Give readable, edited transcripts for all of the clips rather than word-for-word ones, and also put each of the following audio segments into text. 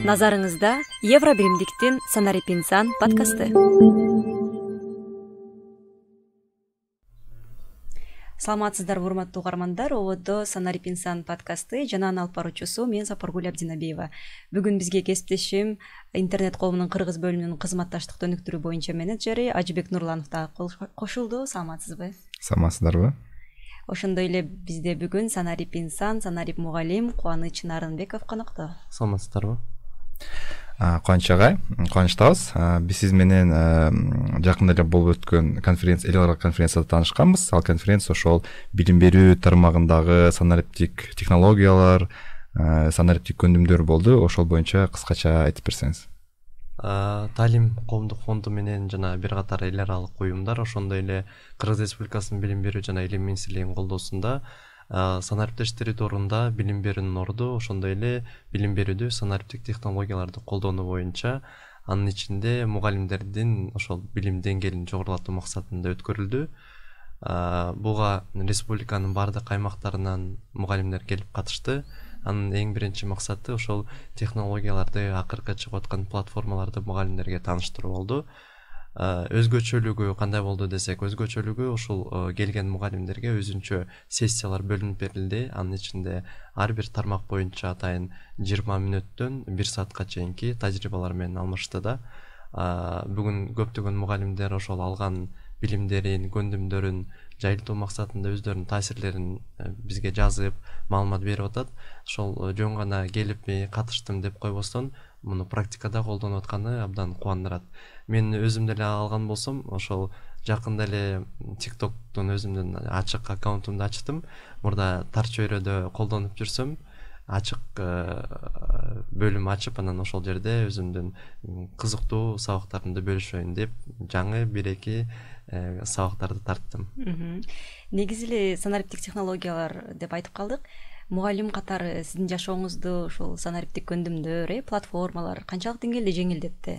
Назарыңызда Евробиримдиктин Санарип инсан подкасты. Саламатсыздар, урматтуу угармандар. Ободо Санарип инсан подкасты жананын алып баруучусу мен Сапаргүл Абдинабиева. Бүгүн бизге кесиптешим интернет коомунун кыргыз бөлүмүнүн кызматташтыкты өнүктүрүү боюнча менеджери Ажыбек Нурланов да кошулду. Саламатсызбы? Саламатсыздарбы? Ошондой эле бизде бүгүн Санарип инсан, Санарип мугалим Кубаныч Нарынбеков конокто. Саламатсыздарбы? Кубаныч агай, кубанычтабыз. Биз сиз менен жакында эле болуп өткөн конференция, эл аралык конференцияда таанышканбыз. Ал конференция ошол билим берүү тармагындагы санариптик технологиялар, санариптик көндүмдөр болду. Ошол боюнча кыскача айтып берсеңиз. Талим коомдук фонду менен жана бир катар эл аралык уюмдар, ошондой эле Кыргыз Республикасынын билим берүү жана илим министрлигинин колдоосунда санариптештирүү тоорунда билим берүүнүн орду, ошондой эле билим берүүдө санариптик технологияларды колдонуу боюнча, анын ичинде мугалимдердин ошол билим деңгээлин жогорулатуу максатында өткөрүлдү. Буга республиканын бардык аймактарынан мугалимдер келип катышты. Анын эң биринчи максаты ошол технологияларды, акыркы чыгып аткан платформаларды мугалимдерге тааныштыруу болду. Өзгөчөлүгү кандай болду десек, өзгөчөлүгү ушул келген мугалимдерге өзүнчө сессиялар бөлүнүп берилди. Анын ичинде ар бир тармак боюнча атайын 20 мүнөттөн 1 саатка чейинки тажрыйбалар менен алмашты да. Бүгүн көптөгөн мугалимдер ошол алган билимдерин, көндүмдөрүн жайылтуу максатында өздөрүнүн таасирлерин бизге жазып, маалымат берип атат. Ошол жөн гана келип катыштым деп койбостон, муну практикада колдонуп атканы абдан кубандырат. Мен өзүм деле алган болсом, ошол жакында эле TikToktун өзүмдүн ачык аккаунтумду ачтым. Мурда тар чөйрөдө колдонуп жүрсөм, ачык бөлүм ачып, анан ошол жерде өзүмдүн кызыктуу сабактарымды бөлүшөйүн деп жаңы 1-2 сабактарды тарттым. Негизи эле санариптик технологиялар деп айтып калдык. Мугалим катары сиздин жашооңузду ушул санариптик көндүмдөр, платформалар канчалык деңгээлде жеңилдетти?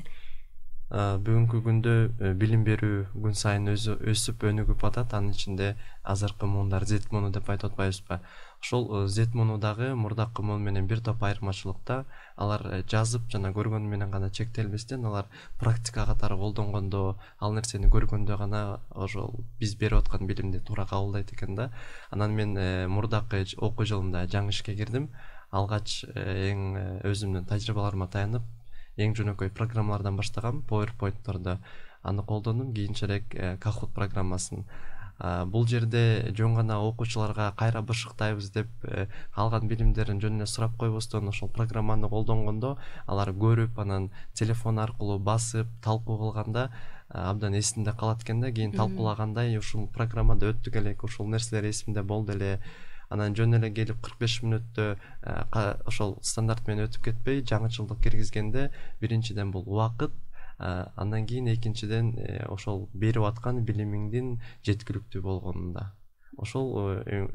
Бүгүнкү күндө билим берүү күн сайын өсүп өнүгүп атат. Анын ичинде азыркы муундар Z-муну деп айтып атпайбызбы? Ошол Z-мунудагы мурдакы мун менен бир топ айырмачылыкта, алар жазып жана көргөнү менен гана чектелбестен, алар практика катары колдонгондо, ал нерсени көргөндө гана ошол биз берип аткан билимди туура кабылдайт экен да. Анан мен мурдакы окуу жылымда жаңы ишке кирдим. Алгач эң өзүмдүн тажрыйбаларыма таянып, эң жөнөкөй программалардан баштагам, PowerPoint'торду аны колдондум, кийинчерээк Kahoot программасын. Бул жерде жөн гана окуучуларга кайра бышыктайбыз деп алган билимдерин жөнүнө сурап койбостон, ошол программаны колдонгондо алар көрүп, анан телефон аркылуу басып, талкуу кылганда абдан эсинде калат экен да. Кийин талкуулагандай ушул программада өттүк элек, ушул нерселер эсимде болду эле. Анан жөн эле келип 45 мүнөттө ошол стандарт менен өтүп кетпей, жаңычылдык киргизгенде биринчиден бул убакыт, андан кийин экинчиден ошол берип аткан билимиңдин жеткиликтүү болгонунда. Ошол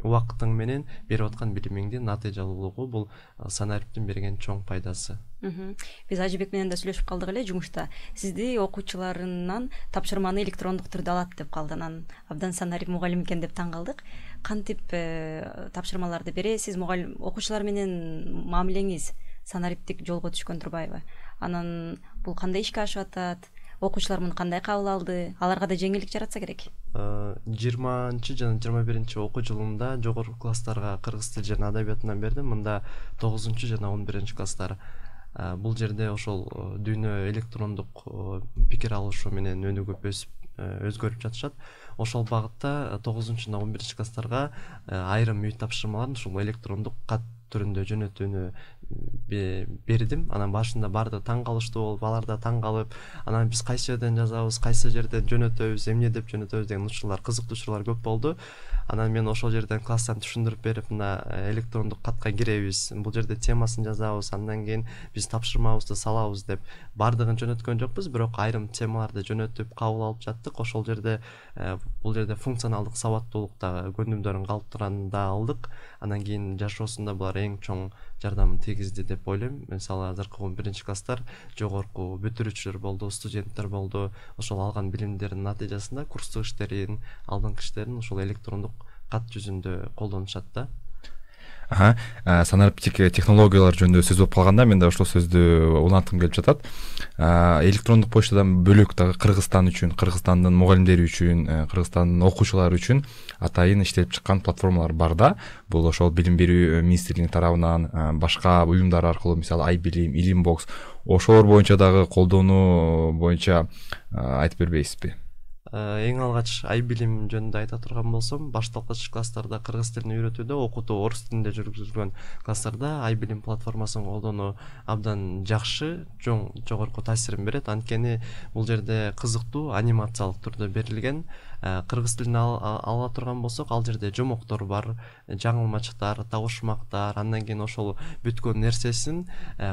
убакытың менен берип аткан билимиңдин натыйжалуулугу бул санариптин берген чоң пайдасы. Биз Ажыбек менен да сүйлөшүп калдык эле жумушта. Сизди окуучуларынан тапшырманы электрондук түрдө алат деп калды. Анан абдан санарип мугалим экен деп таң калдык. Кантип тапшырмаларды бересиз? Мугалим окуучулар менен мамилеңиз санариптик жолго түшкөн турбайбы? Анан бул кандай ишке ашып атат? Окуучулар муну кандай кабыл алды? Аларга да жеңилдик жаратса керек. 20 жана 21 окуу жылында жогорку класстарга кыргыз тили жана адабиятынан бердим. Мында 9 жана 11 класстар. Бул жерде ошол дүйнө электрондук пикир алышуу менен өнүгүп өсүп өзгөрүп жатышат. Ошол багытта 9 жана 11 класстарга айрым үй тапшырмаларын ушул электрондук кат түрүндө жөнөтүүнү бердим. Анан башында барды таң калыштуу болуп, алар да таң калып, анан биз кайсы жерден жазабыз, кайсы жерден жөнөтөбүз, эмне деп жөнөтөбүз деген учурлар, кызыктуу учурлар көп болду. Анан мен ошол жерден класстан түшүндүрүп берип, мына электрондук катка киребиз, бул жерде темасын жазабыз, андан кийин биз тапшырмабызды салабыз деп бардыгын жөнөткөн жокпуз, бирок айрым темаларды жөнөтүп кабыл алып жаттык. Ошол жерде бул жерде функционалдык сабаттуулуктагы көндүмдөрүн калыптырганда алдык. Анан кийин жашоосунда булар эң чоң жардамын тийгизди деп ойлойм. Мисалы азыркы 11 класстар жогорку бүтүрүүчүлөр болду, студенттер болду. Ошол алган билимдердин натыйжасында курстук иштерин, алдыңкы иштерин ошол электрондук кат жүзүндө колдонушат да. Санариптик технологиялар жөнүндө сөз болуп калганда мен да ошол сөздү уланткым келип жатат. Электрондук почтадан бөлөк дагы Кыргызстан үчүн, Кыргызстандын мугалимдери үчүн, Кыргызстандын окуучулары үчүн атайын иштелип чыккан платформалар бар да. Бул ошол билим берүү министрлигинин тарабынан башка уюмдар аркылуу, мисалы Айбилим, Илимбокс, ошолор боюнча дагы колдонуу боюнча айтып бербейсизби? Эң алгач Айбилим жөнүндө айта турган болсом, башталгыч класстарда кыргыз тилин үйрөтүүдө, окутуу орус тилинде жүргүзүлгөн класстарда Айбилим платформасын колдонуу абдан жакшы, жогорку таасирин берет. Анткени бул жерде кызыктуу анимациялык түрдө берилген. Кыргыз тилин ала турган болсок, ал жерде жомоктор бар, жаңылмачтар, табышмактар, андан кийин ошол бүткөн нерсесин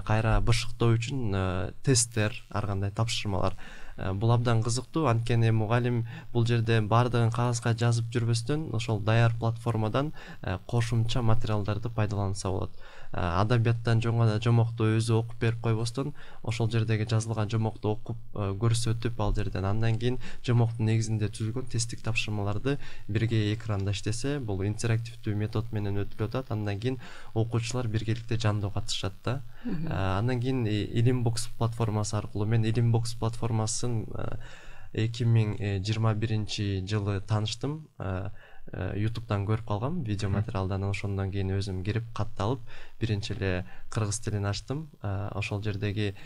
кайра бышыктоо үчүн тесттер, ар кандай тапшырмалар. Бул абдан кызыктуу, анткени мугалим бул жерде баардыгын кагазга жазып жүрбөстөн ошол даяр платформадан кошумча материалдарды пайдаланса болот. Адабияттан жона жомокту өзү окуп берип койбостон, ошол жердеги жазылган жомокту окуп көрсөтүп, ал жерден андан кийин жомоктун негизинде түзүлгөн тесттик тапшырмаларды бирге экранда иштесе, бул интерактивдүү метод менен өтүлүп атат. Андан кийин окуучулар биргеликте жандуу катышат да. Андан кийин Илимбокс платформасы аркылуу, мен Илимбокс платформасын 2021-жылы тааныштым. YouTube'дан көрүп калгам видео материалдан, ошондон кийин өзүм кирип катталып, биринчи эле кыргыз тилин ачтым. Ошол жердеги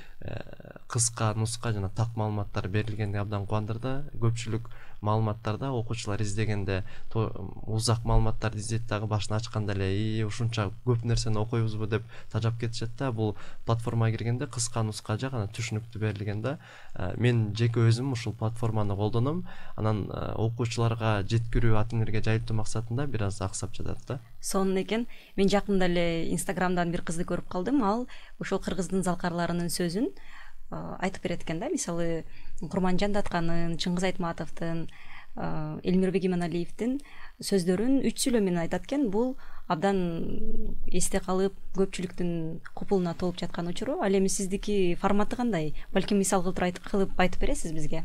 кыска нуска жана так маалыматтар берилгенди абдан кубандырды. Көпчүлүк маалыматтарда окуучулар издегенде узак маалыматтарды издейт дагы башын ачканда эле ушунча көп нерсени окуйбузбу деп тажап кетишет да. Бул платформага киргенде кыска нуска жана түшүнүктүү берилген да. Мен жеке өзүм ушул платформаны колдоном. Анан окуучуларга жеткирүү, атыңерге жайылтуу максатында бир аз аксап жатат да. Сонун экен. Мен жакында эле Инстаграмдан бир кызды көрүп калдым. Ал ошол кыргыздын залкарларынын сөзүн айтып берет экен да. Мисалы Курманжан Датканын, Чыңгыз Айтматовдун, Элмирбек Иманалиевдин сөздөрүн 3 сүйлөм менен айтат экен. Бул абдан эсте калып, көпчүлүктүн купулуна толуп жаткан учуру. Ал эми сиздики форматы кандай? Балким мисал кылып айтып бересиз бизге?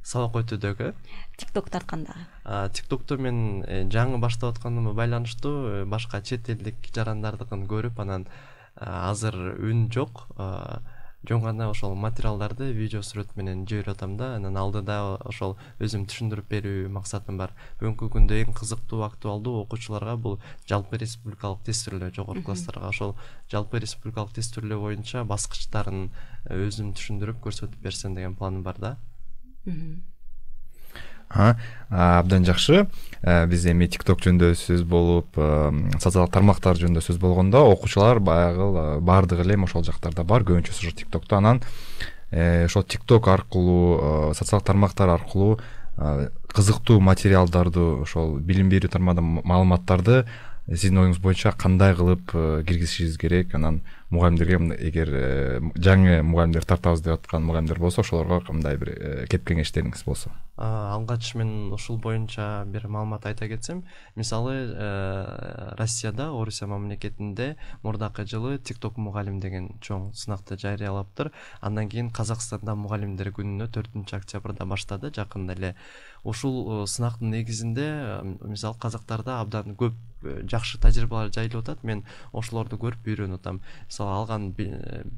Сабак өтүүдөгү TikTok тартканда. TikTok'то мен жаңы баштап атканыма байланыштуу башка чет элдик жарандардыкын көрүп, анан азыр үн жок. Жөн гана ошол материалдарды видео сүрөт менен жиберип атам да. Анан алдыда ошол өзүм түшүндүрүп берүү максатым бар. Бүгүнкү күндө эң кызыктуу, актуалдуу окуучуларга бул жалпы республикалык тестирлөө, жогорку класстарга ошол жалпы республикалык тестирлөө боюнча баскычтарын өзүм түшүндүрүп көрсөтүп берсем деген планым бар да. Абдан жакшы. Биз эми TikTok жөнүндө сөз болуп, социалдык тармактар жөнүндө сөз болгондо, окуучулар баягы баардыгы эле ошол жактарда бар, көбүнчөсү ошо TikTok'то. Анан ошол TikTok аркылуу, социалдык тармактар аркылуу кызыктуу материалдарды, ошол билим берүү тармагында маалыматтарды сиздин оюңуз боюнча кандай кылып киргизишибиз керек? Анан мугалимдерге, эгер жаңы мугалимдер тартабыз деп аткан мугалимдер болсо, ошолорго кандай бир кеп кеңештериңиз болсо? Алгач мен ушул боюнча бир маалымат айта кетсем, мисалы Россияда, Орусия мамлекетинде мурдакы жылы TikTok мугалим деген чоң сынакты жарыялаптыр. Андан кийин Казакстанда мугалимдер күнүнө 4-октябрда баштады, жакында эле. Ушул сынактын негизинде мисалы казактарда абдан көп жакшы тажрыйбалар жайылып атат. Мен ошолорду көрүп үйрөнүп атам. Мисалы алган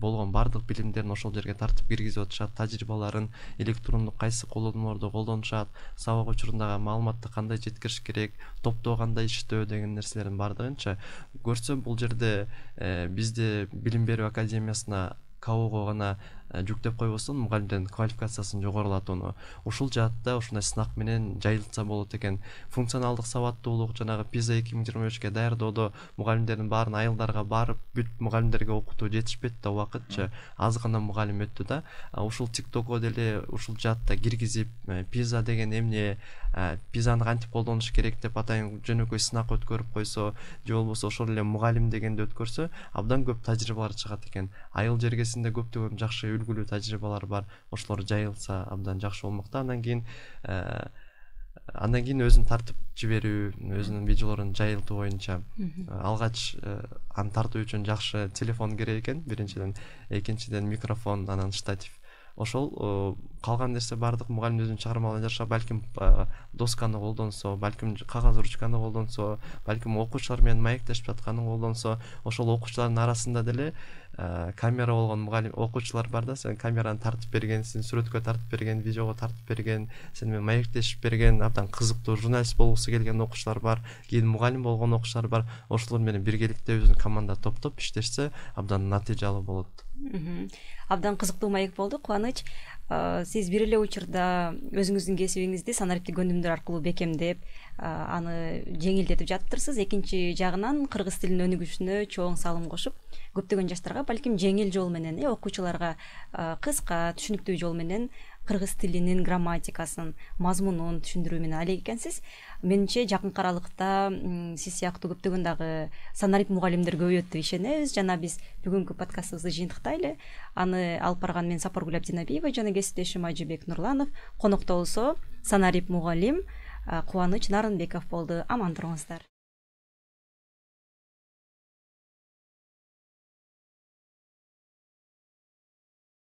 болгон бардык билимдерин ошол жерге тартып киргизип атышат, тажрыйбаларын, электрондук кайсы колдонууларды колдонушат, сабак учурундагы маалыматты кандай жеткириш керек, топтоо кандай иштөө деген нерселердин бардыгынча көрсөм, бул жерде бизде билим берүү академиясына КАОго гана жүктөп койбостон мугалимдердин квалификациясын жогорулатууну ушул жаатта ушундай сынак менен жайылтса болот экен. Функционалдык сабаттуулук, жанагы PISA 2025-ке даярдоодо мугалимдердин баарын айылдарга барып, бүт мугалимдерге окутуу жетишпейт да, убакытчы аз гана мугалим өттү да. Ушул TikTok'о деле ушул жаатта киргизип, PISA деген эмне, PISAны кантип колдонуш керек деп атайын жөнөкөй сынак өткөрүп койсо, же болбосо ошол эле мугалим дегенди өткөрсө, абдан көп тажрыйбалар чыгат экен. Айыл жергесинде көптөгөн жакшы үлгүлүү тажрыйбалар бар. Ошолор жайылса абдан жакшы болмокта. Андан кийин өзүн тартып жиберүү, өзүнүн видеолорун жайылтуу боюнча алгач аны тартуу үчүн жакшы телефон керек экен, биринчиден. Экинчиден микрофон, анан штатив. ошол калган нерсе баардык мугалим өзүнүн чыгармаларын жашап, балким досканы колдонсо, балким кагаз ручканы колдонсо, балким окуучулар менен маектешип жатканын колдонсо, ошол окуучулардын арасында деле камера болгон мугалим окуучулар бар да, сен камераны тартып берген, сен сүрөткө тартып берген, видеого тартып берген, сен менен маектешип берген, абдан кызыктуу журналист болгусу келген окуучулар бар, кийин мугалим болгон окуучулар бар. Ошолор менен биргеликте өзүнүн команда топтоп иштешсе абдан натыйжалуу болот. Абдан кызыктуу маек болду, Кубаныч. Сиз бир эле учурда өзүңүздүн кесибиңизди санариптик өнүмдөр аркылуу бекемдеп, аны жеңилдетип жатыптырсыз. Экинчи жагынан кыргыз тилинин өнүгүшүнө чоң салым кошуп, көптөгөн жаштарга балким жеңил жол менен, окуучуларга кыска, түшүнүктүү жол менен кыргыз тилинин грамматикасын, мазмунун түшүндүрүү менен алек экенсиз. Менимче жакынкы аралыкта сиз сыяктуу көптөгөн дагы санарip мугалимдер көбөйөт деп ишенебиз. Жана биз бүгүнкү подкастыбызды жыйынтыктайлы. Аны алып барган мен Сапаргүл Абдинабиева жана кесиптешим Ажыбек Нурланов. Конокто болсо санарip мугалим Кубаныч Нарынбеков болду. Аман туруңуздар.